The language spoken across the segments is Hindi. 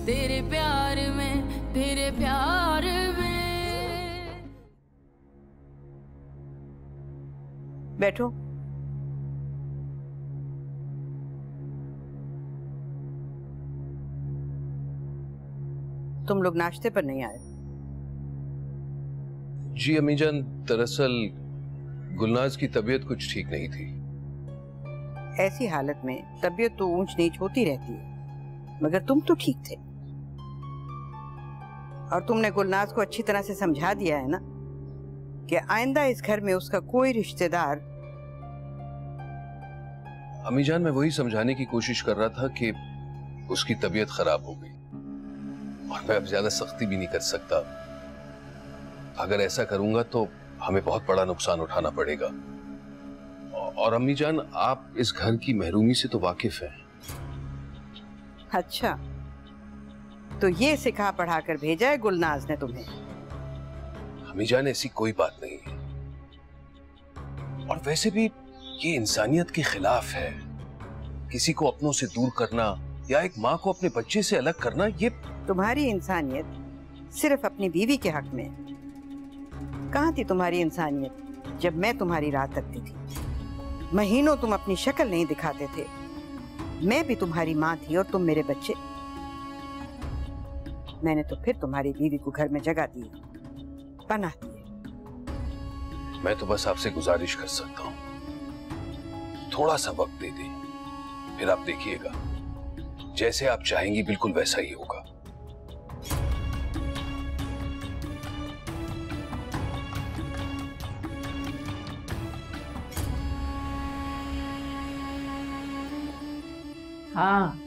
तेरे प्यार में, तेरे प्यार में। बैठो। तुम लोग नाश्ते पर नहीं आए? जी अम्मी जान, दरअसल गुलनाज की तबीयत कुछ ठीक नहीं थी। ऐसी हालत में तबीयत तो ऊंच नीच होती रहती है, मगर तुम तो ठीक थे। और तुमने गुलनाज को अच्छी तरह से समझा दिया है ना कि आइंदा इस घर में उसका कोई रिश्तेदार। अम्मी जान, मैं वही समझाने की कोशिश कर रहा था कि उसकी तबीयत खराब हो गई और मैं अब ज्यादा सख्ती भी नहीं कर सकता। अगर ऐसा करूंगा तो हमें बहुत बड़ा नुकसान उठाना पड़ेगा। और अम्मी जान, आप इस घर की महरूमी से तो वाकिफ हैं। अच्छा, तो ये सिखा पढ़ा कर भेजा है गुलनाज ने तुम्हें? अम्मी जान, ऐसी कोई बात नहीं है। और वैसे भी ये इंसानियत के खिलाफ है। किसी को अपनों से दूर करना या एक माँ को अपने बच्चे से अलग करना, ये तुम्हारी इंसानियत सिर्फ अपनी बीवी के हक में। कहाँ थी तुम्हारी इंसानियत जब मैं तुम्हारी राह तकती थी? महीनों तुम अपनी शक्ल नहीं दिखाते थे। मैं भी तुम्हारी माँ थी और तुम मेरे बच्चे। मैंने तो फिर तुम्हारी बीवी को घर में जगह दी, पनाह दी। मैं तो बस आपसे गुजारिश कर सकता हूँ, थोड़ा सा वक्त दे दें, फिर आप देखिएगा जैसे आप चाहेंगी बिल्कुल वैसा ही होगा। हाँ,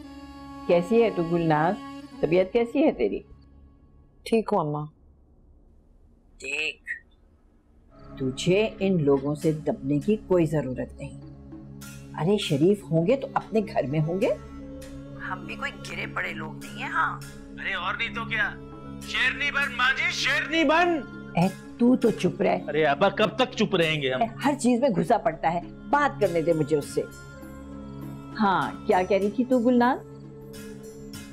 कैसी है तू गुलनाज? तबीयत कैसी है तेरी? ठीक हूँ अम्मा। देख, तुझे इन लोगों से दबने की कोई जरूरत नहीं। अरे शरीफ होंगे तो अपने घर में होंगे। हम भी कोई गिरे पड़े लोग नहीं है। हाँ, अरे और नहीं तो क्या, शेरनी बन माँ जी, शेरनी बन। तू तो चुप रह। अरे अब्बा, कब तक चुप रहेंगे हम? हर चीज में घुसा पड़ता है। बात करने दे मुझे उससे। हाँ, क्या कह रही थी तू गुलनाज?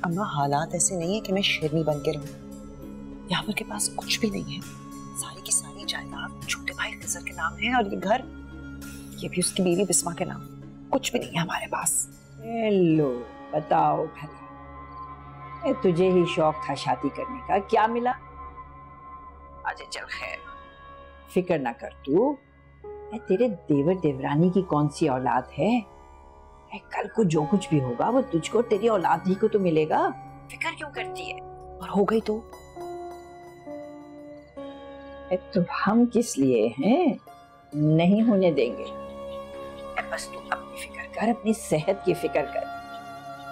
अम्मा, हालात ऐसे नहीं है कि मैं शेरनी बन के रहूं। यावर के पास कुछ भी नहीं है। सारी की सारी जायदाद छोटे भाई खिजर के नाम है और ये घर, ये भी उसकी बीवी बिस्मा के नाम। कुछ भी नहीं है हमारे पास। लो बताओ भला, तुझे ही शौक था शादी करने का, क्या मिला? अच्छा चल खैर, फिक्र ना कर तू। तेरे देवर देवरानी की कौन सी औलाद है? कल को जो कुछ भी होगा वो तुझको तेरी औलाद ही को तो मिलेगा। फिक्र क्यों करती है? और हो गई तो हम किस लिए हैं? नहीं होने देंगे। बस तू अपनी फिक्र कर, अपनी सेहत की फिक्र कर।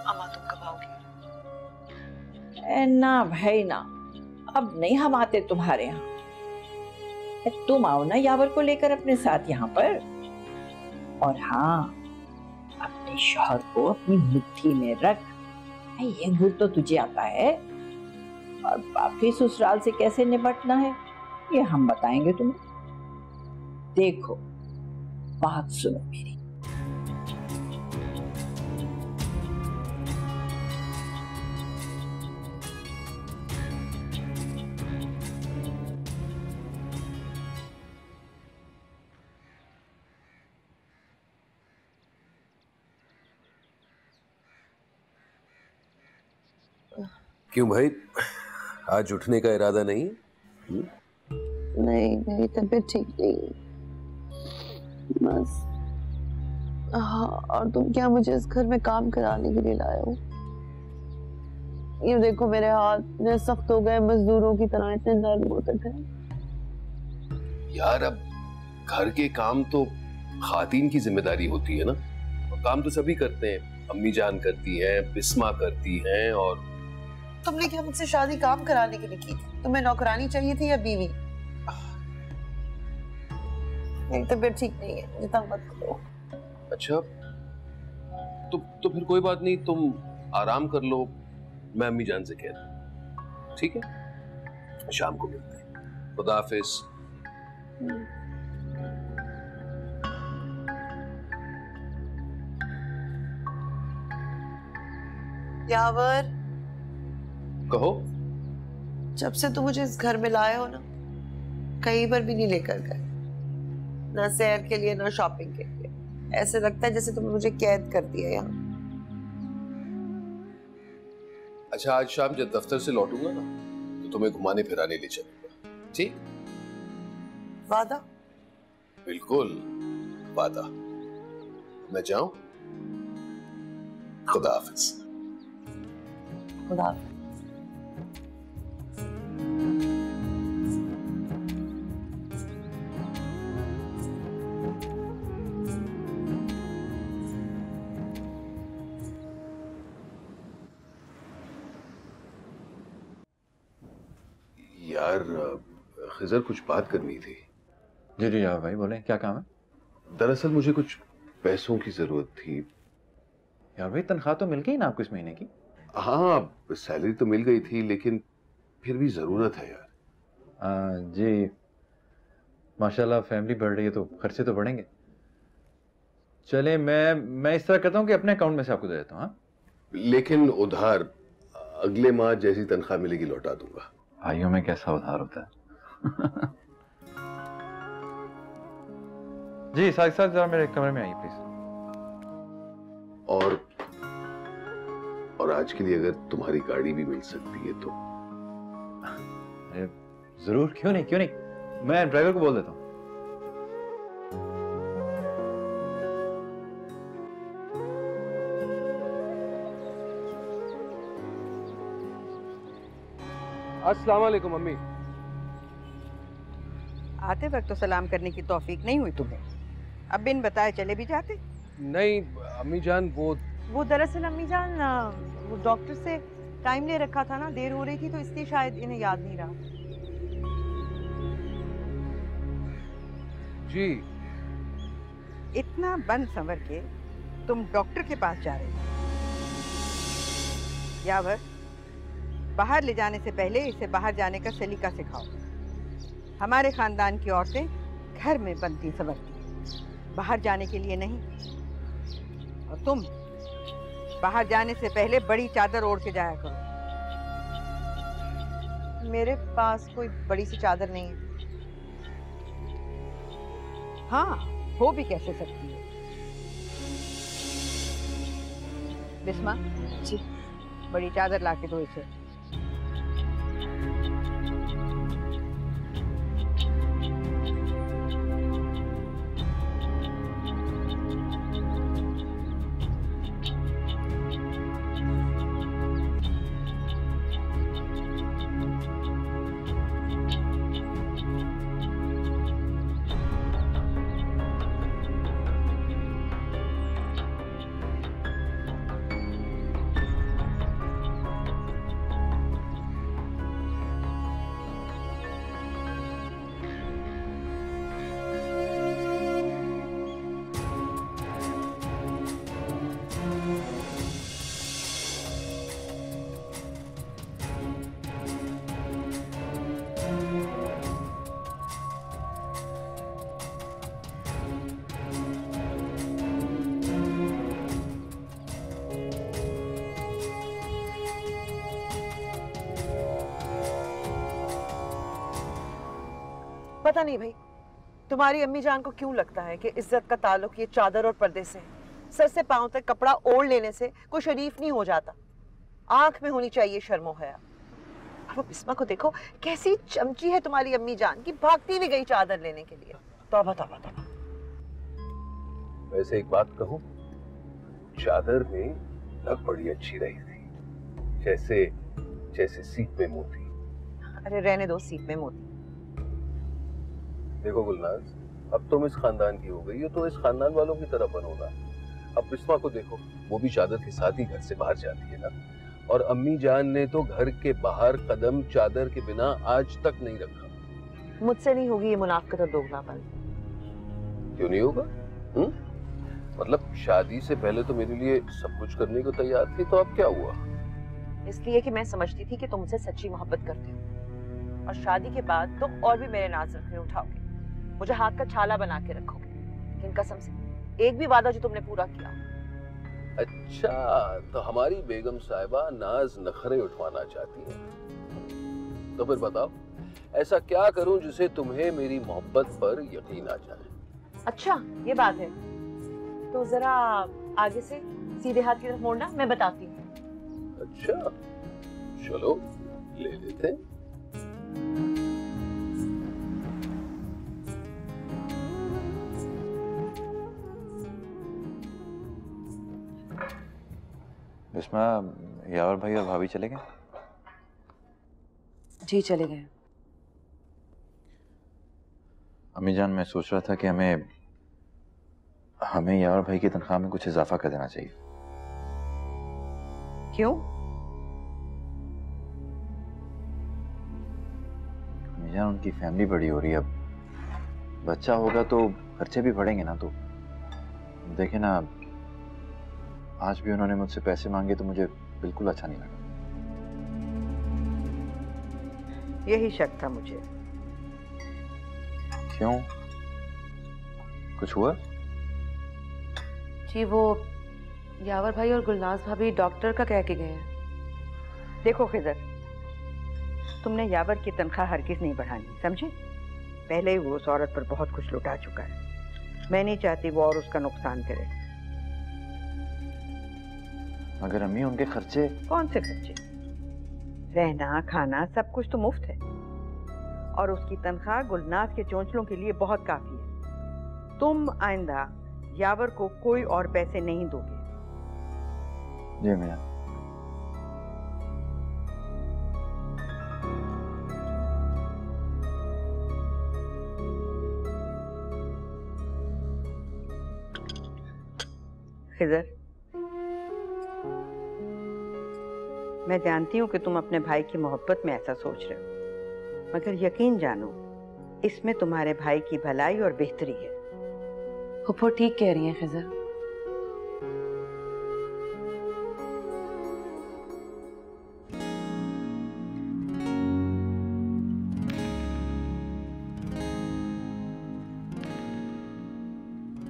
अम्मा, तुम कब आओगे? ना भाई ना, अब नहीं हम आते तुम्हारे यहाँ। तुम आओ ना यावर को लेकर अपने साथ यहाँ पर। और हाँ, अपने शौहर को अपनी मुट्ठी में रख। ये गुण तो तुझे आता है, और बाकी ससुराल से कैसे निपटना है ये हम बताएंगे तुम्हें। देखो, बात सुनो मेरी। क्यों भाई, आज उठने का इरादा नहीं? नहीं, मेरी तबीयत ठीक नहीं है बस। हाँ, और तुम क्या मुझे इस घर में काम कराने के लिए लाए हो? ये देखो, मेरे हाथ इतने सख्त हो गए, मजदूरों की तरह इतने नर्म होते थे। यार, अब घर के काम तो खातीन की जिम्मेदारी होती है ना। और काम तो सभी करते हैं, अम्मी जान करती हैं, बिस्मा करती हैं। और तुमने क्या मुझसे शादी काम कराने के लिए की? तुम्हें नौकरानी चाहिए थी या बीवी? मेरी तबीयत ठीक नहीं है, मुझे तंग मत करो। अच्छा, तो फिर कोई बात नहीं, तुम आराम कर लो, मैं अम्मी जान से कह दूं। ठीक है, शाम को मिलते हैं। खुदा हाफिज। यावर, कहो। जब से तुम मुझे इस घर में लाए हो ना, कहीं पर भी नहीं लेकर गए, ना सैर के लिए ना शॉपिंग के लिए। ऐसे लगता है जैसे तुमने मुझे कैद कर दिया यहाँ। अच्छा, आज शाम जब दफ्तर से लौटूंगा ना तो तुम्हें घुमाने फिराने ले चलूंगा, ठीक? वादा? बिल्कुल वादा। मैं जाऊं? खुदा हाफिज। खुदा हाफिज। यार खिजर, कुछ बात करनी थी। जी जी यार भाई, बोले क्या काम है? दरअसल मुझे कुछ पैसों की जरूरत थी। यार भाई, तनख्वाह तो मिल गई ना आपको इस महीने की? हाँ, सैलरी तो मिल गई थी, लेकिन फिर भी जरूरत है यार। जी माशाल्लाह, फैमिली बढ़ रही है तो खर्चे तो बढ़ेंगे। चले, मैं इस तरह करता हूँ कि अपने अकाउंट में से आपको दे देता हूँ। हाँ, लेकिन उधार अगले माह जैसी तनख्वाह मिलेगी लौटा दूंगा। भाइयों में कैसा उधार होता है। जी साथ साथ जरा मेरे कमरे में आइए प्लीज। और आज के लिए अगर तुम्हारी गाड़ी भी मिल सकती है तो। जरूर, क्यों नहीं, मैं ड्राइवर को बोल देता हूँ। अस्सलाम वालेकुम अम्मी। आते वक्त तो सलाम करने की तौफीक नहीं हुई तुम्हें, अब बिन बताए चले भी जाते। नहीं अम्मी जान, वो दरअसल अम्मी जान, वो डॉक्टर से टाइम ले रखा था ना, देर हो रही थी तो इसलिए शायद इन्हें याद नहीं रहा। जी। इतना बन संवर के तुम डॉक्टर के पास जा रहे हो? यावर, बाहर ले जाने से पहले इसे बाहर जाने का सलीका सिखाओ। हमारे खानदान की औरतें घर में बनती संवरती, बाहर जाने के लिए नहीं। और तुम बाहर जाने से पहले बड़ी चादर ओढ़ के जाया करो। मेरे पास कोई बड़ी सी चादर नहीं है। हाँ, हो भी कैसे सकती है। बिस्मा जी, बड़ी चादर लाके दो इसे। पता नहीं भाई, तुम्हारी अम्मी जान को क्यों लगता है कि इज्जत का ताल्लुक ये चादर और पर्दे से है। सर से पांव तक कपड़ा ओढ़ लेने से कोई शरीफ नहीं हो जाता। आंख में होनी चाहिए शर्मो हया। अब वो बिस्मा को देखो, कैसी चमची है तुम्हारी अम्मी जान की, भागती भी गई चादर लेने के लिए। तौबा तौबा तौबा। वैसे एक बात कहूं, चादर में लग बड़ी अच्छी रही थी, जैसे सीप में मोती। अरे रहने दो सीप में मोती। देखो गुलनाज, अब तुम इस खानदान की हो गई हो तो इस खानदान वालों की तरह बनो ना। अब बिस्मा को देखो, वो भी चादर के साथ ही घर से बाहर जाती है ना। और अम्मी जान ने तो घर के बाहर कदम चादर के बिना आज तक नहीं रखा। मुझसे नहीं होगी ये मुनाफिकत और दोगलापन। क्यों नहीं होगा? मतलब शादी से पहले तो मेरे लिए सब कुछ करने को तैयार थी, तो अब क्या हुआ? इसलिए कि मैं समझती थी कि तुम मुझसे सच्ची मोहब्बत करते हो, और शादी के बाद तुम और भी मेरे नाज रखने उठाओगे, मुझे हाथ का छाला बना के रखोगे। लेकिन कसम से एक भी वादा जो तुमने पूरा किया अच्छा, तो हमारी बेगम साहिबा नाज नखरे उठवाना चाहती हैं। तो फिर बताओ, ऐसा क्या करूं जिसे तुम्हें मेरी मोहब्बत पर यकीन आ जाए? अच्छा ये बात है, तो जरा आगे से सीधे हाथ की तरफ मोड़ना, मैं बताती हूँ। अच्छा, चलो ले लेते हैं। बिस्मा, यावर भाई और भाभी चले गए? जी चले गए। अम्मी जान, मैं सोच रहा था कि हमें यावर भाई की तनख्वाह में कुछ इजाफा कर देना चाहिए। क्यों? अम्मी जान, उनकी फैमिली बड़ी हो रही है, अब बच्चा होगा तो खर्चे भी बढ़ेंगे ना। तो देखे ना, आज भी उन्होंने मुझसे पैसे मांगे तो मुझे बिल्कुल अच्छा नहीं लगा। यही शक था मुझे। क्यों, कुछ हुआ? जी वो यावर भाई और गुलनाज भाभी डॉक्टर का कह के गए हैं। देखो खिजर, तुमने यावर की तनख्वाह हरगिज नहीं बढ़ानी, समझे? पहले ही वो उस औरत पर बहुत कुछ लुटा चुका है। मैं नहीं चाहती वो और उसका नुकसान करे। मगर अम्मी, उनके खर्चे? कौन से खर्चे? रहना खाना सब कुछ तो मुफ्त है, और उसकी तनख्वाह गुलनाज के चोंचलों के लिए बहुत काफी है। तुम आइंदा यावर को कोई और पैसे नहीं दोगे। जी मियां। खिजर, मैं जानती हूँ कि तुम अपने भाई की मोहब्बत में ऐसा सोच रहे हो, मगर यकीन जानो इसमें तुम्हारे भाई की भलाई और बेहतरी है। फुफ्फो ठीक कह रही हैं खिजर।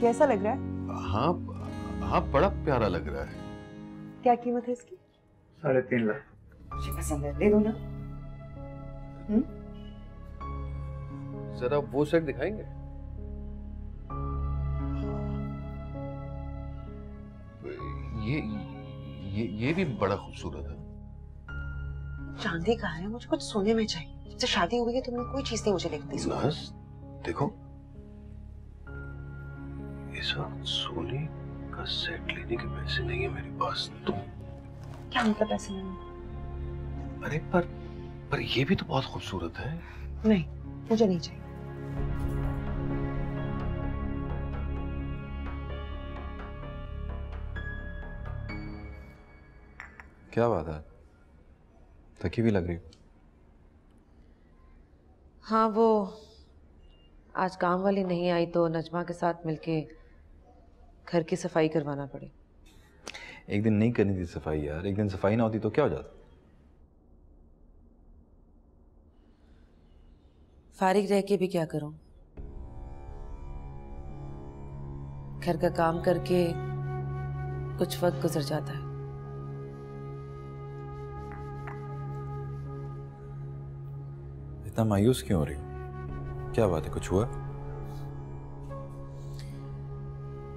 कैसा लग रहा है? हाँ हाँ, बड़ा प्यारा लग रहा है। क्या कीमत है इसकी? 3.5 लाख। मुझे पसंद है, ले दो ना। जरा वो सेट दिखाएंगे? ये भी बड़ा खूबसूरत है। चांदी का है, मुझे कुछ सोने में चाहिए। जब से शादी हुई है तुमने कोई चीज नहीं मुझे लेकर दी। नाज, देखो, इस वक्त सोने का सेट लेने के पैसे नहीं है मेरे पास। तुम क्या मतलब पैसे नहीं? अरे पर ये भी तो बहुत खूबसूरत है। नहीं, मुझे नहीं चाहिए। क्या बात है, थकी भी लग रही हो। हाँ, वो आज काम वाली नहीं आई तो नजमा के साथ मिलके घर की सफाई करवाना पड़ी। एक दिन नहीं करनी थी सफाई यार, एक दिन सफाई ना होती तो क्या हो जाता। फारिग रह के भी क्या करूं, घर का काम करके कुछ वक्त गुजर जाता है। इतना मायूस क्यों हो रही हो? क्या बात है, कुछ हुआ?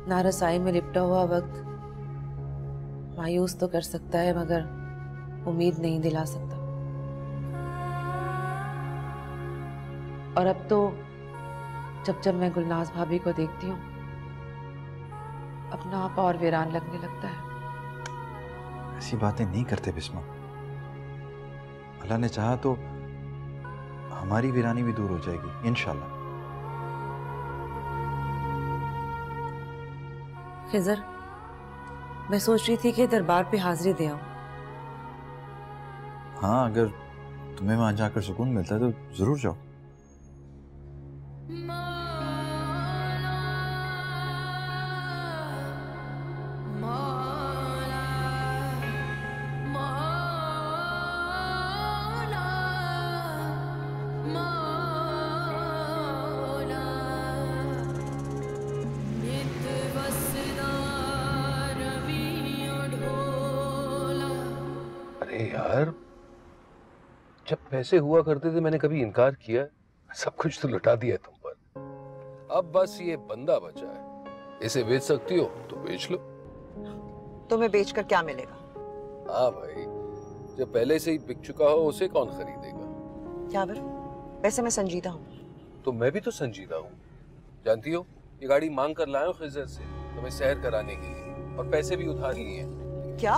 नारसाई में लिपटा हुआ वक्त मायूस तो कर सकता है मगर उम्मीद नहीं दिला सकता। और अब तो जब मैं गुलनाज भाभी को देखती हूँ अपना आप और वीरान लगने लगता है। ऐसी बातें नहीं करते बिस्मा। अल्लाह ने चाहा तो हमारी वीरानी भी दूर हो जाएगी इंशाल्लाह। खिजर, मैं सोच रही थी कि दरबार पे हाजिरी दे आऊं। हाँ, अगर तुम्हें वहां जाकर सुकून मिलता है तो जरूर जाओ। अरे यार, जब पैसे हुआ करते थे मैंने कभी इनकार किया? सब कुछ तो लुटा दिया तुम पर। अब बस ये बंदा बचा है, इसे बेच सकती हो तो बेच लो। तुम्हें बेचकर क्या मिलेगा? हाँ भाई, जो पहले से ही बिक चुका हो उसे कौन खरीदेगा? यावर, वैसे मैं संजीदा हूँ। तो मैं भी तो संजीदा हूँ। जानती हो, ये गाड़ी मांग कर लाया हूँ खिजर से तुम्हें सैर कराने के लिए, और पैसे भी उधार लिए हैं। क्या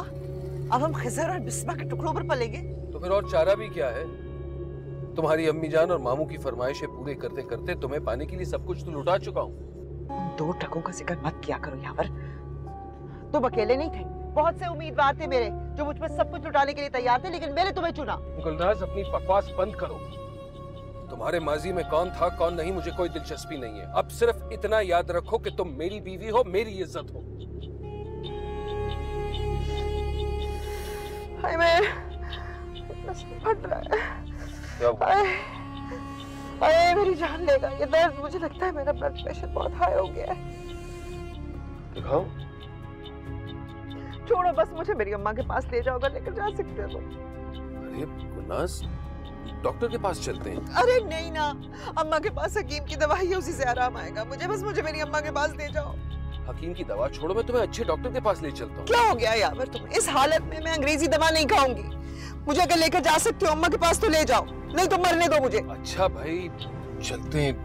अब हम खिजर और बिस्मा के टुकड़ों पर पलेंगे? तो फिर और चारा भी क्या है? तुम्हारी अम्मी जान और मामू की फरमाइशें पूरे करते करते तुम्हें पाने के लिए सब कुछ तो लुटा चुका हूँ। उन 2 टकों का जिक्र मत किया करो यावर। तुम अकेले नहीं थे, बहुत से उम्मीदवार थे मेरे जो मुझ पर सब कुछ लुटाने के लिए तैयार थे, लेकिन मैंने तुम्हें चुना। गुलनाज, अपनी बकवास बंद करो। तुम्हारे माजी में कौन था कौन नहीं मुझे कोई दिलचस्पी नहीं है। अब सिर्फ इतना याद रखो कि तुम मेरी बीवी हो, मेरी इज्जत हो। हाय, मैं फट रहा है। हाय, मेरी जान लेगा ये दर्द। मुझे लगता है मेरा ब्लड प्रेशर बहुत हाई हो गया है। दिखाओ। छोड़ो बस, मुझे मेरी अम्मा के पास ले जाओगे, लेकर जा सकते हो तुम। अरे गुलनाज, डॉक्टर के पास चलते हैं। अरे नहीं ना, अम्मा के पास हकीम की दवाई है, उसी से आराम आएगा। मुझे मेरी अम्मा के पास ले जाओ। हकीम की दवा छोड़ो, मैं तुम्हें अच्छे डॉक्टर के पास ले चलता हूँ। क्या हो गया यावर तुम्हें? इस हालत में मैं अंग्रेजी दवा नहीं खाऊंगी। मुझे अगर लेकर जा सकते हो अम्मा के पास तो ले जाओ, नहीं तो मरने दो मुझे। अच्छा भाई, चलते हैं।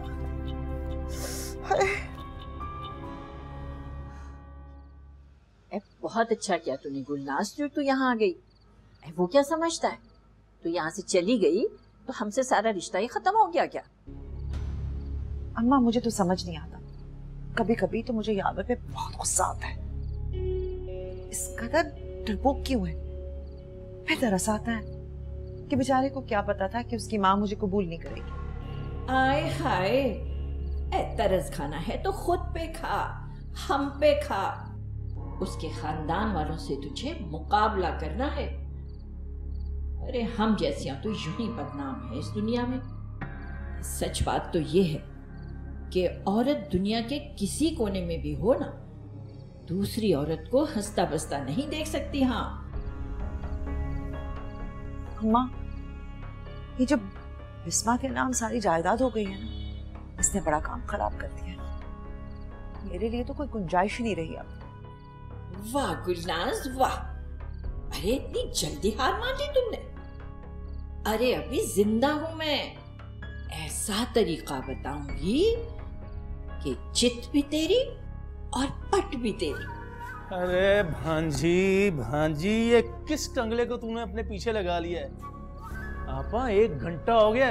बहुत अच्छा किया तूने गुलनाज, जो तू यहाँ आ गई। वो क्या समझता है, तू यहाँ से चली गई तो हमसे सारा रिश्ता ही खत्म हो गया क्या? अम्मा, मुझे तो समझ नहीं आता। कभी कभी तो मुझे यावर पे बहुत गुस्सा आता है। इस कदर डरपोक क्यों है? फिर तरस आता है कि बेचारे को क्या पता था कि उसकी माँ मुझे कबूल नहीं करेगी। आय हाय, तरस खाना है तो खुद पे खा, हम पे खा। उसके खानदान वालों से तुझे मुकाबला करना है। अरे हम जैसियां तो यूं ही बदनाम है इस दुनिया में। सच बात तो ये है कि औरत दुनिया के किसी कोने में भी हो ना, दूसरी औरत को हंसता बसता नहीं देख सकती। हाँ अम्मा, ये जो बिस्मा के नाम सारी जायदाद हो गई है ना, इसने बड़ा काम खराब कर दिया। मेरे लिए तो कोई गुंजाइश नहीं रही अब। वाह गुलनाज वाह, अरे इतनी जल्दी हार मान ली तुमने। अरे अभी जिंदा हूं मैं, ऐसा तरीका बताऊंगी कि चित भी तेरी और पट भी तेरी। अरे भांजी भांजी, ये किस कंगले को तूने अपने पीछे लगा लिया है? आपा 1 घंटा हो गया,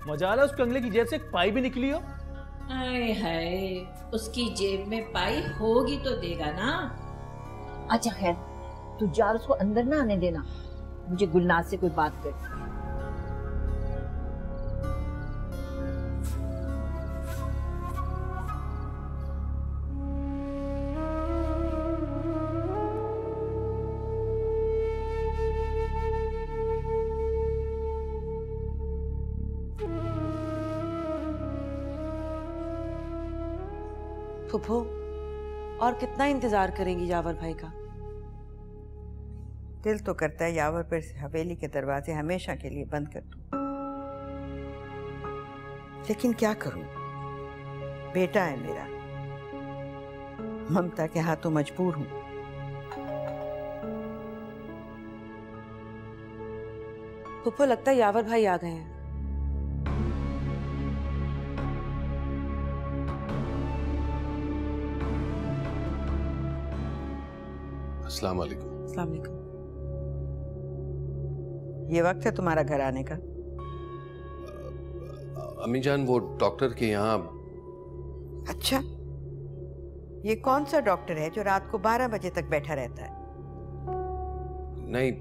मजाल है उस कंगले की जेब से एक पाई भी निकली हो। हाय हाय, उसकी जेब में पाई होगी तो देगा ना। अच्छा खैर, तू जा, उसको अंदर ना आने देना, मुझे गुलनाज से कोई बात कर। फुफो, और कितना इंतजार करेंगी यावर भाई का? दिल तो करता है यावर पर हवेली के दरवाजे हमेशा के लिए बंद कर दूं, लेकिन क्या करूं? बेटा है मेरा, ममता के हाथों मजबूर हूं। फुफो, लगता है यावर भाई आ गए हैं। अस्सलाम वालेकुम। अस्सलाम वालेकुम। ये वक्त है तुम्हारा घर आने का? अम्मी जान, वो डॉक्टर के यहाँ। अच्छा, ये कौन सा डॉक्टर है जो रात को 12 बजे तक बैठा रहता है? नहीं,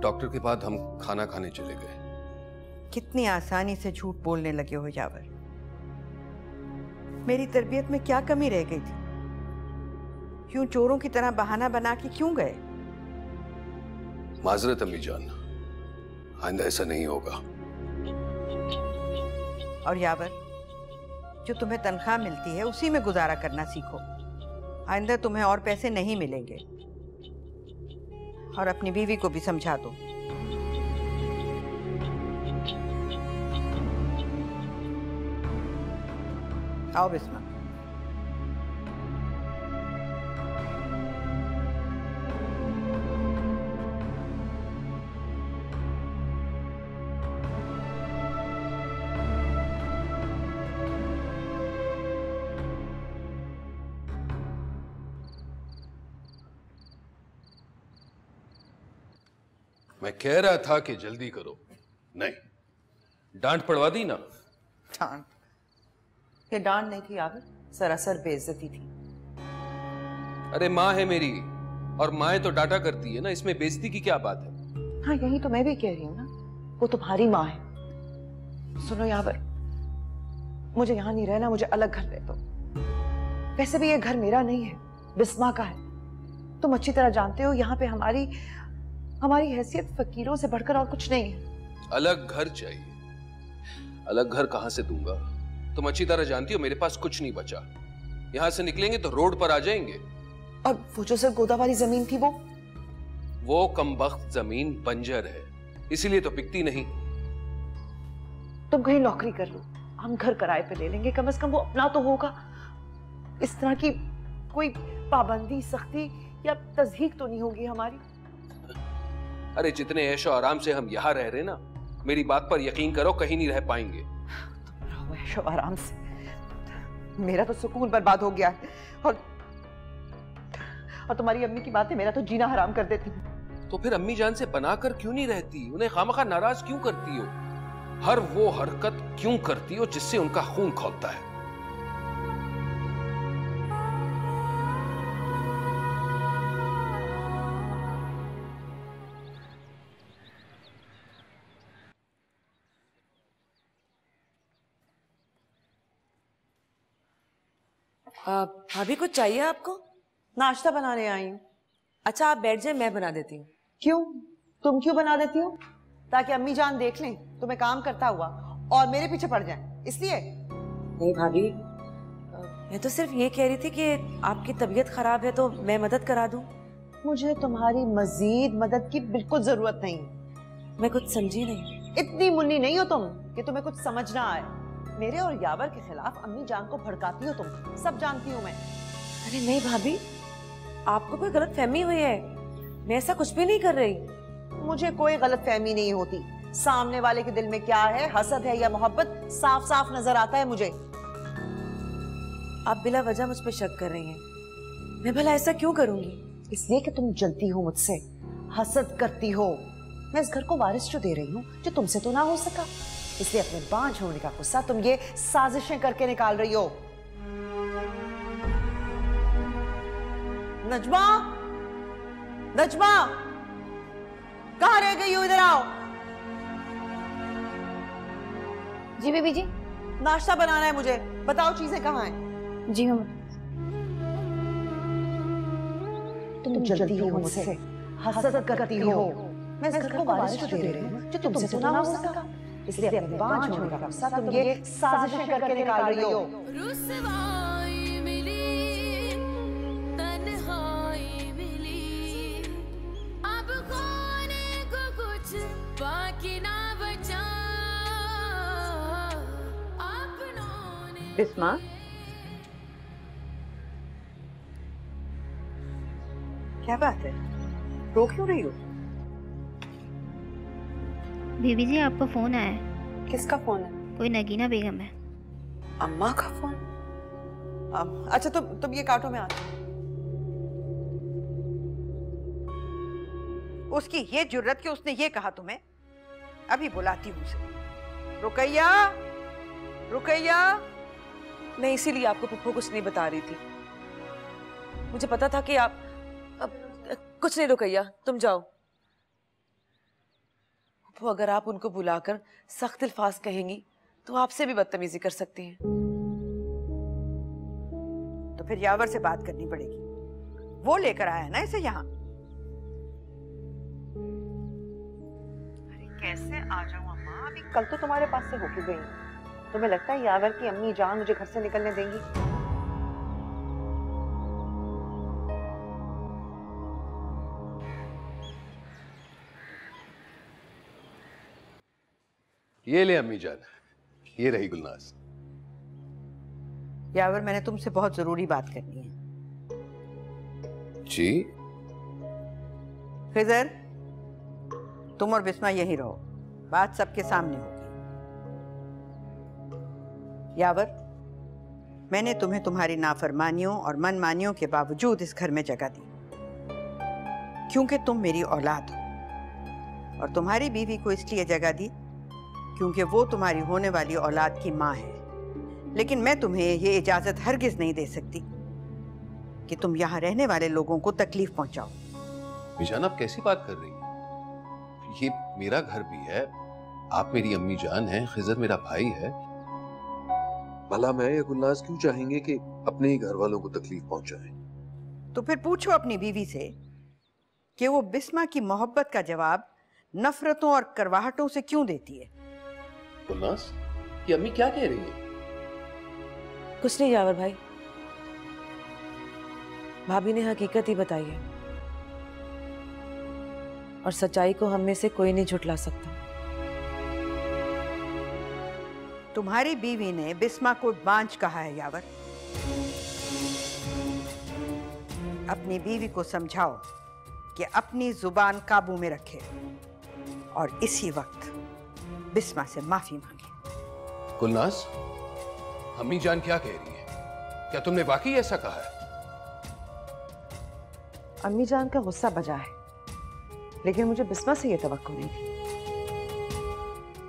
डॉक्टर के बाद हम खाना खाने चले गए। कितनी आसानी से झूठ बोलने लगे हो यावर। मेरी तरबियत में क्या कमी रह गई थी? क्यों चोरों की तरह बहाना बना के क्यों गए? माजरत अम्मी जान, आइंदा ऐसा नहीं होगा। और यावर, जो तुम्हें तनख्वाह मिलती है उसी में गुजारा करना सीखो। आइंदा तुम्हें और पैसे नहीं मिलेंगे। और अपनी बीवी को भी समझा दो आओ बिस्मा। मैं कह रहा था कि जल्दी करो, नहीं डांट पड़वा दी ना। डांट? ये डांट नहीं थी यावर, सरासर बेइज्जती थी। अरे माँ है मेरी, और माँ तो डांटा करती है ना, इसमें बेइज्जती की क्या बात है? हाँ यही तो मैं भी कह रही हूँ ना, वो तुम्हारी माँ है। सुनो यावर, मुझे यहाँ नहीं रहना, मुझे अलग घर ले दो। वैसे भी ये घर मेरा नहीं है, बिस्मा का है। तुम अच्छी तरह जानते हो यहाँ पे हमारी हैसियत फकीरों से बढ़कर और कुछ नहीं है। अलग घर चाहिए? अलग घर कहां से दूंगा? तुम अच्छी तरह जानती हो मेरे पास कुछ नहीं बचा। यहां से निकलेंगे तो रोड पर आ जाएंगे। और वो जो सर गोदा वाली जमीन थी वो कमबख्त जमीन बंजर है, इसीलिए तो बिकती नहीं। तुम कहीं नौकरी कर लो, हम घर किराए पे ले लेंगे, कम से कम वो अपना तो होगा। इस तरह की कोई पाबंदी, सख्ती या तज़हीक तो नहीं होगी हमारी। अरे जितने ऐशो आराम से हम यहाँ रह रहे ना, मेरी बात पर यकीन करो कहीं नहीं रह पाएंगे। तुम रहो ऐशो आराम से, मेरा तो सुकून बर्बाद हो गया है। और तुम्हारी अम्मी की बातें मेरा तो जीना हराम कर देती हैं। तो फिर अम्मी जान से बनाकर क्यों नहीं रहती? उन्हें खामखा नाराज क्यों करती हो? हर वो हरकत क्यों करती हो जिससे उनका खून खौलता है? भाभी कुछ चाहिए आपको? नाश्ता बनाने आई हूँ। अच्छा आप बैठ जाए, मैं बना देती हूँ। क्यों? तुम क्यों बना देती हो? ताकि अम्मी जान देख लें तुम्हें काम करता हुआ और मेरे पीछे पड़ जाए, इसलिए? नहीं भाभी, मैं तो सिर्फ ये कह रही थी कि आपकी तबीयत खराब है तो मैं मदद करा दूँ। मुझे तुम्हारी मजीद मदद की बिल्कुल जरूरत नहीं। मैं कुछ समझी नहीं। इतनी मुन्नी नहीं हो तुम कि तुम्हें कुछ समझ ना आए। मेरे और यावर के खिलाफ अम्मी जान को भड़काती हो तुम, सब जानती हूँ मैं। अरे नहीं भाभी, आपको कोई गलत फहमी हुई है, मैं ऐसा कुछ भी नहीं कर रही। मुझे कोई गलत फहमी नहीं होती। सामने वाले के दिल में क्या है, हसद है या मोहब्बत, साफ साफ नजर आता है मुझे। आप बिला वजह मुझ पर शक कर रही हैं। मैं भला ऐसा क्यों करूंगी? इसलिए कि तुम जलती हो मुझसे, हसद करती हो। मैं इस घर को वारिस जो दे रही हूँ जो तुमसे तो ना हो सका, इसलिए अपने बांझ होने का गुस्सा तुम ये साजिशें करके निकाल रही हो। नजमा, नजमा, कहाँ रह गई हो? इधर आओ। जी बीबी जी। नाश्ता बनाना है मुझे, बताओ चीजें कहाँ हैं? जी मम्मा। तुम जलती हो मुझसे, हसद करती हो। मैं इस घर को वारिस जो दे रही हूँ जो तुमसे तो ना हो सका, इसलिए अपने बांझ होने का गुस्सा तुम ये साजिशें करके निकाल रही हो। रुसवाई मिली, तन्हाई मिली, अब खोने को कुछ बाकी ना बचा अपनों ने। बिस्मा, क्या बात है, रो क्यों रही हो? बीबी जी आपका फोन आया है। किसका फोन है? कोई नगीना बेगम है। अम्मा का फोन? अच्छा तुम ये काटो, मैं आती हूँ। उसकी ये जुर्रत कि उसने ये कहा तुम्हें? अभी बुलाती हूँ उसे। रुकैया, रुकैया। मैं इसीलिए आपको पुप्पो कुछ नहीं बता रही थी। मुझे पता था कि आप कुछ नहीं। रुकैया तुम जाओ। पुप्पो अगर आप उनको बुलाकर सख्त अल्फाज कहेंगी तो आपसे भी बदतमीजी कर सकती हैं। तो फिर यावर से बात करनी पड़ेगी, वो लेकर आया ना इसे यहाँ। अरे कैसे आ जाऊँ अम्मा, अभी कल तो तुम्हारे पास से होके गई। तुम्हें लगता है यावर की अम्मी जान मुझे घर से निकलने देंगी? ये ले अम्मी जान, ये रही गुलनाज। यावर, मैंने तुमसे बहुत जरूरी बात करनी है। जी? खिजर, तुम और बिस्मा यहीं रहो, बात सबके सामने होगी। यावर, मैंने तुम्हें तुम्हारी नाफरमानियों और मनमानियों के बावजूद इस घर में जगह दी, क्योंकि तुम मेरी औलाद हो, और तुम्हारी बीवी को इसलिए जगह दी क्योंकि वो तुम्हारी होने वाली औलाद की माँ है। लेकिन मैं तुम्हें ये इजाजत हरगिज नहीं दे सकती कि तुम यहाँ रहने वाले लोगों को तकलीफ पहुंचाओ। मिजान, आप कैसी बात कर रही हैं? ये मेरा घर भी है, आप मेरी अम्मी जान हैं, खिजर मेरा भाई है। भला मैं या गुलनाज क्यों चाहेंगे कि अपने ही घर वालों को तकलीफ पहुंचाएं? तो फिर पूछो अपनी बीवी से कि वो बिस्मा की मोहब्बत का जवाब नफरतों और करवाहटों से क्यों देती है। गुलनाज, ये अम्मी क्या कह रही है? कुछ नहीं यावर भाई, भाभी ने हकीकत ही बताई है और सच्चाई को हम में से कोई नहीं झुठला सकता। तुम्हारी बीवी ने बिस्मा को बांझ कहा है यावर। अपनी बीवी को समझाओ कि अपनी जुबान काबू में रखे और इसी वक्त बिस्मा से माफी मांगे। गुलनाज, अम्मी जान क्या कह रही है? क्या तुमने वाकई ऐसा कहा है? अम्मी जान का गुस्सा बजा है, लेकिन मुझे बिस्मा से यह तवक्को नहीं थी।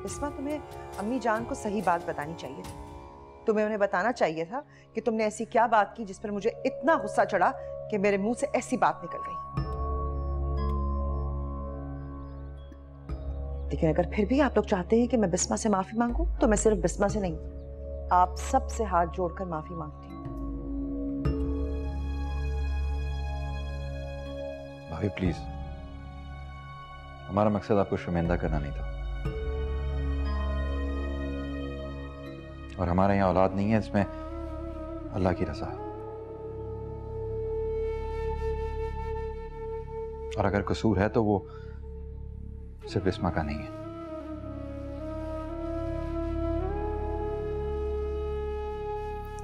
बिस्मा, तुम्हें अम्मी जान को सही बात बतानी चाहिए थी। तुम्हें उन्हें बताना चाहिए था कि तुमने ऐसी क्या बात की जिस पर मुझे इतना गुस्सा चढ़ा कि मेरे मुंह से ऐसी बात निकल गई। लेकिन अगर फिर भी आप लोग चाहते हैं कि मैं बिस्मा से माफी मांगूं, तो मैं सिर्फ बिस्मा से नहीं, आप सब से हाथ जोड़कर माफी मांगती हूँ। भाभी प्लीज, हमारा मकसद आपको शर्मिंदा करना नहीं था, और हमारे यहाँ औलाद नहीं है, इसमें अल्लाह की रज़ा है। और अगर कसूर है तो वो सिर्फ बिस्मा का नहीं है।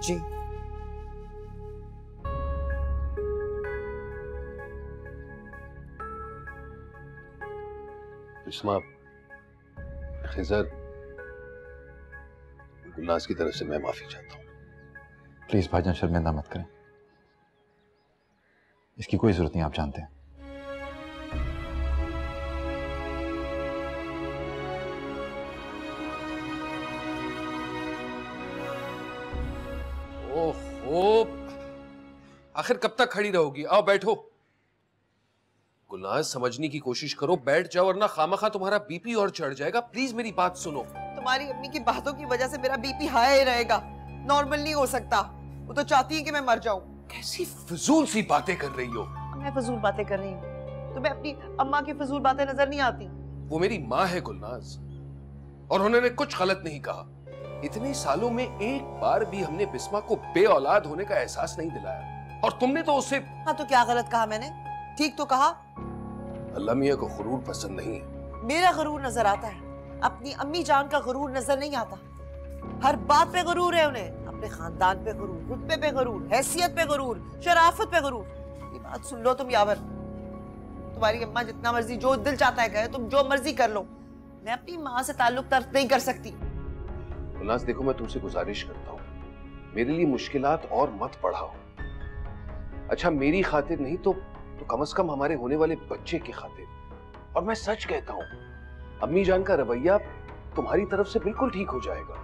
जी, बिस्मा, खिजर, गुलनाज की तरफ से मैं माफी चाहता हूँ। प्लीज भाईजान, शर्मिंदा मत करें, इसकी कोई जरूरत नहीं, आप जानते हैं। ओहो, आखिर कब तक खड़ी रहोगी? आओ बैठो। गुलनाज, समझने की कोशिश करो, बैठ जाओ, वरना खामखा तुम्हारा बीपी और चढ़ जाएगा। प्लीज मेरी बात सुनो। तुम्हारी अम्मी की बातों की वजह से मेरा बीपी हाई ही रहेगा, नॉर्मल नहीं हो सकता। वो तो चाहती है कि मैं मर जाऊं। कैसी फजूल सी बातें कर रही हो? मैं फजूल बातें कर रही हूँ? तुम्हें अपनी अम्मा की फजूल बातें नजर नहीं आती? वो मेरी माँ है गुलनाज, और उन्होंने कुछ गलत नहीं कहा। इतने सालों में एक बार भी हमने बिस्मा को बे-औलाद होने का एहसास नहीं दिलाया, और तुमने तो उसे। हाँ, तो क्या गलत कहा मैंने? ठीक तो कहा। अल्लाह मियां को गुरूर पसंद नहीं है। मेरा गुरूर नजर आता है, अपनी अम्मी जान का गुरूर नजर नहीं आता। हर बात पे गुरूर है उन्हें, अपने खानदान पे गुरूर, रुतबे पे गुरूर, हैसियत पे गुरूर, शराफत पे गुरूर। ये बात सुन लो तुम यावर, तुम्हारी अम्मा जितना मर्जी जो दिल चाहता है कहे, तुम जो मर्जी कर लो, मैं अपनी माँ से ताल्लुक तर्क नहीं कर सकती। गुलनाज, देखो, मैं तुमसे गुजारिश करता हूँ, मेरे लिए मुश्किलात और मत बढ़ाओ। अच्छा, मेरी खातिर नहीं तो कम से कम हमारे होने वाले बच्चे की खातिर। और मैं सच कहता हूँ, अम्मी जान का रवैया तुम्हारी तरफ से बिल्कुल ठीक हो जाएगा।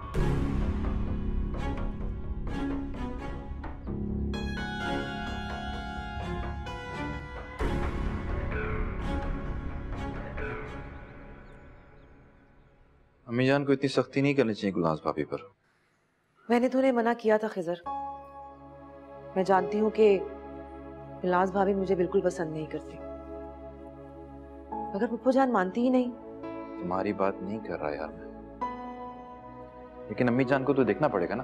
अम्मी जान को इतनी सख्ती नहीं करनी चाहिए गुलनाज भाभी पर। मैंने तो उन्हें मना किया था खिजर। मैं जानती हूँ कि गुलनाज भाभी मुझे बिल्कुल पसंद नहीं करती, मगर पप्पू जान मानती ही नहीं। तुम्हारी बात नहीं कर रहा यार मैं, लेकिन अम्मी जान को तो देखना पड़ेगा ना।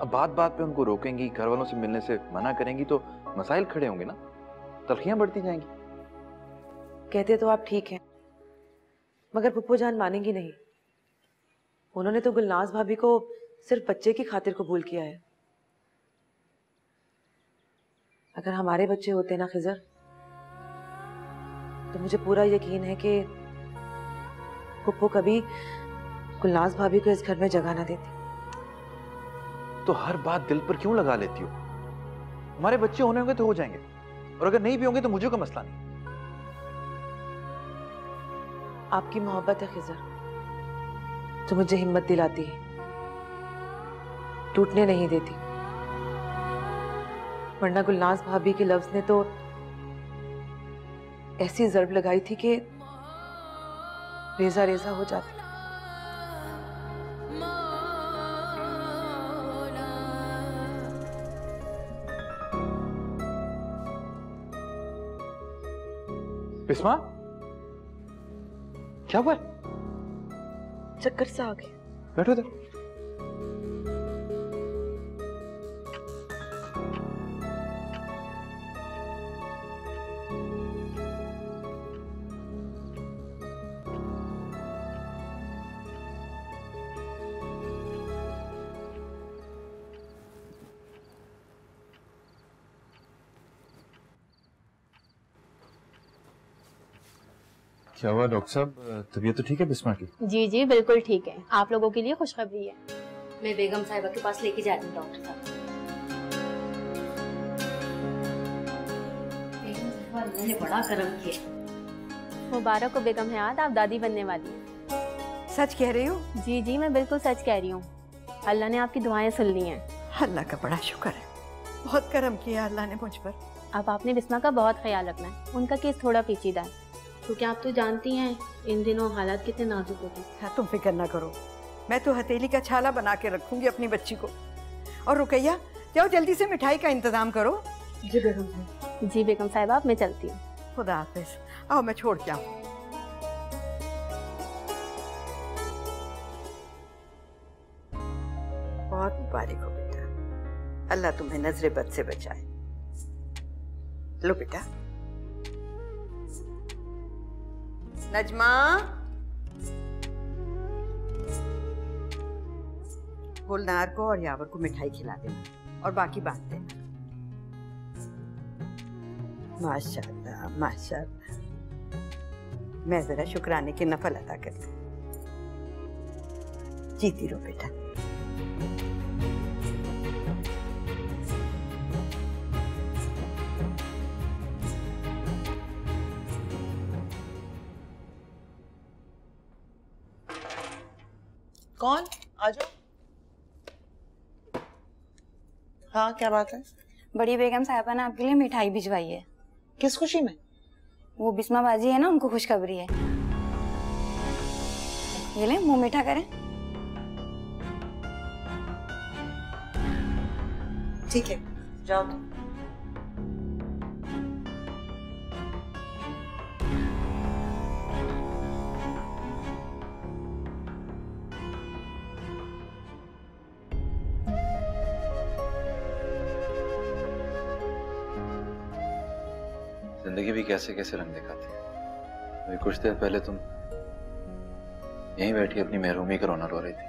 अब बात बात पे उनको रोकेंगी, घर वालों से मिलने से मना करेंगी तो मसाइल खड़े होंगे ना, तलखियां बढ़ती जाएंगी। कहते तो आप ठीक हैं, मगर पप्पू जान मानेंगी नहीं। उन्होंने तो गुलनाज भाभी को सिर्फ बच्चे की खातिर कबूल किया है। अगर हमारे बच्चे होते ना खिजर, तो मुझे पूरा यकीन है कि पुप्पो कभी गुलनाज भाभी को इस घर में जगह ना देती। तो हर बात दिल पर क्यों लगा लेती हो? हमारे बच्चे होने होंगे तो हो जाएंगे, और अगर नहीं भी होंगे तो मुझे कोई मसला नहीं। आपकी मोहब्बत है खिजर, जो मुझे हिम्मत दिलाती है, टूटने नहीं देती। वरना गुलनाज भाभी के लफ्ज ने तो ऐसी ज़र्ब लगाई थी कि रेजा रेजा हो जाती। बिस्मा, क्या हुआ? चक्कर से आ गई। बैठो इधर। क्या हुआ डॉक्टर साहब, तबीयत तो ठीक है बिस्मा की? जी जी बिल्कुल ठीक है। आप लोगों के लिए खुशखबरी है। मैं बेगम साहिबा के पास लेके जा रही हूँ डॉक्टर साहब। बेगम साहिबा ने बड़ा करम किया। मुबारक हो बेगम हयात, आप दादी बनने वाली हैं। सच कह रही हो? जी जी मैं बिल्कुल सच कह रही हूँ। अल्लाह ने आपकी दुआएं सुन ली हैं। अल्लाह का बड़ा शुक्र है, बहुत करम किया अल्लाह ने मुझ पर। अब आपने बिस्मा का बहुत ख्याल रखना है। उनका केस थोड़ा पेचीदा है, क्योंकि आप तो जानती हैं इन दिनों हालात कितने नाजुक होते हैं। हाँ, तुम फिक्र ना करो, मैं तो हथेली का छाला बना के रखूंगी अपनी बच्ची को। और रुकैया, जाओ जल्दी से मिठाई का इंतजाम करो। जी बेगम साहिबा। जी बेगम साहिबा, अब मैं चलती हूँ। खुदा हाफिज। आओ मैं छोड़ के आऊँ। बहुत मुबारक हो बेटा, अल्लाह तुम्हें नजरे बद से बचाए। लो बेटा। नजमा, गुलनार को और यावर को मिठाई खिला देना और बाकी बांट देना। माशाअल्लाह माशाअल्लाह। मैं जरा शुक्राने के नफल अदा करती। जीती रहो बेटा। कौन? आ जाओ। हाँ, क्या बात है? बड़ी बेगम साहिबा ने आपके लिए मिठाई भिजवाई है। किस खुशी में? वो बिस्मा बाजी है ना, उनको खुशखबरी है। ये ले, मुंह मीठा करें। ठीक है, जाओ तुम। जिंदगी भी कैसे कैसे रंग दिखाती है। अभी कुछ देर पहले तुम यहीं बैठी अपनी महरूमी का रोना रो रही थी,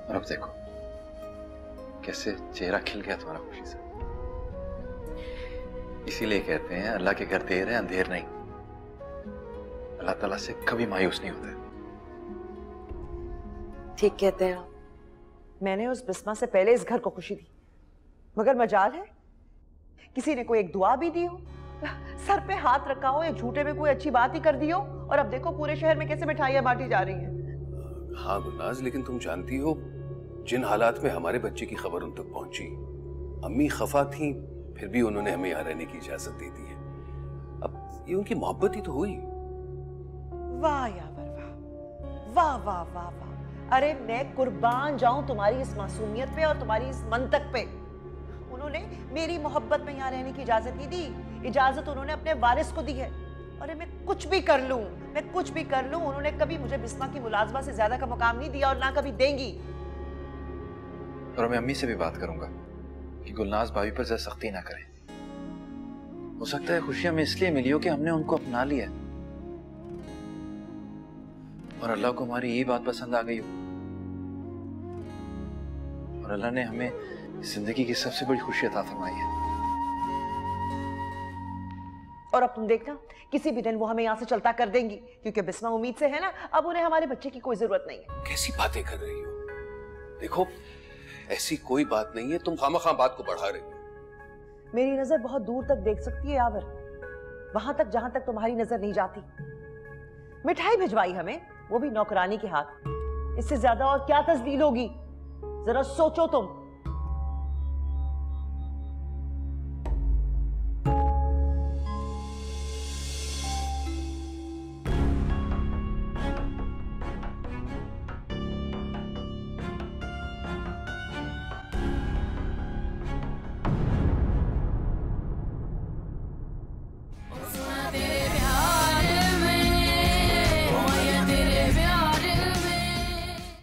और अब देखो कैसे चेहरा खिल गया तुम्हारा खुशी से। इसीलिए कहते हैं अल्लाह के घर देर है अंधेर नहीं। अल्लाह ताला से कभी मायूस नहीं होते। ठीक कहते हैं आप। मैंने उस बिस्मा से पहले इस घर को खुशी दी, मगर मजाल है किसी ने कोई एक दुआ भी दी हो, सर पे हाथ रखा हो, एक झूठे में कोई अच्छी बात ही कर दी हो, और अब देखो पूरे शहर में कैसे मिठाइयां बांटी जा रही हैं। हाँ गुलनाज, लेकिन तुम जानती हो जिन हालात में हमारे बच्चे की खबर उन तक पहुंची, अम्मी खफा थी, फिर भी उन्होंने हमें यहाँ रहने की इजाजत दे दी है। अब ये उनकी मोहब्बत ही तो हुई। वाह यावर वाह, वाह वाह वाह वाह। अरे मैं कुर्बान जाऊं तुम्हारी इस मासूमियत पे और तुम्हारी इस मंतक पे। उन्होंने मेरी मोहब्बत में यहाँ रहने की इजाजत नहीं दी, इजाजत उन्होंने अपने वारिस को दी है। अरे मैं कुछ भी कर लूं, मैं कुछ भी कर लूं, उन्होंने कभी मुझे बिस्मा की मुलाजमा से ज्यादा का मुकाम नहीं दिया और ना कभी देंगी। और मैं अम्मी से भी बात करूंगा कि गुलनाज भाभी पर ज्यादा सख्ती ना करें। हो सकता है खुशी हमें इसलिए मिली हो कि हमने उनको अपना लिया और अल्लाह को हमारी यही बात पसंद आ गई हो और अल्लाह ने हमें जिंदगी की सबसे बड़ी खुशी अता फरमाई है। और अब तुम देखना किसी भी दिन वो हमें यहाँ से चलता कर देंगी, क्योंकि बिस्मा उम्मीद से है ना, अब उन्हें हमारे बच्चे की कोई जरूरत नहीं है। कैसी बातें कर रही हो? देखो ऐसी कोई बात नहीं है, तुम खामखा बात को बढ़ा रही हो। मेरी नजर बहुत दूर तक देख सकती है यावर, वहां तक जहां तक तुम्हारी नजर नहीं जाती। मिठाई भिजवाई हमें, वो भी नौकरानी के हाथ। इससे ज्यादा और क्या तस्दील होगी? जरा सोचो तुम।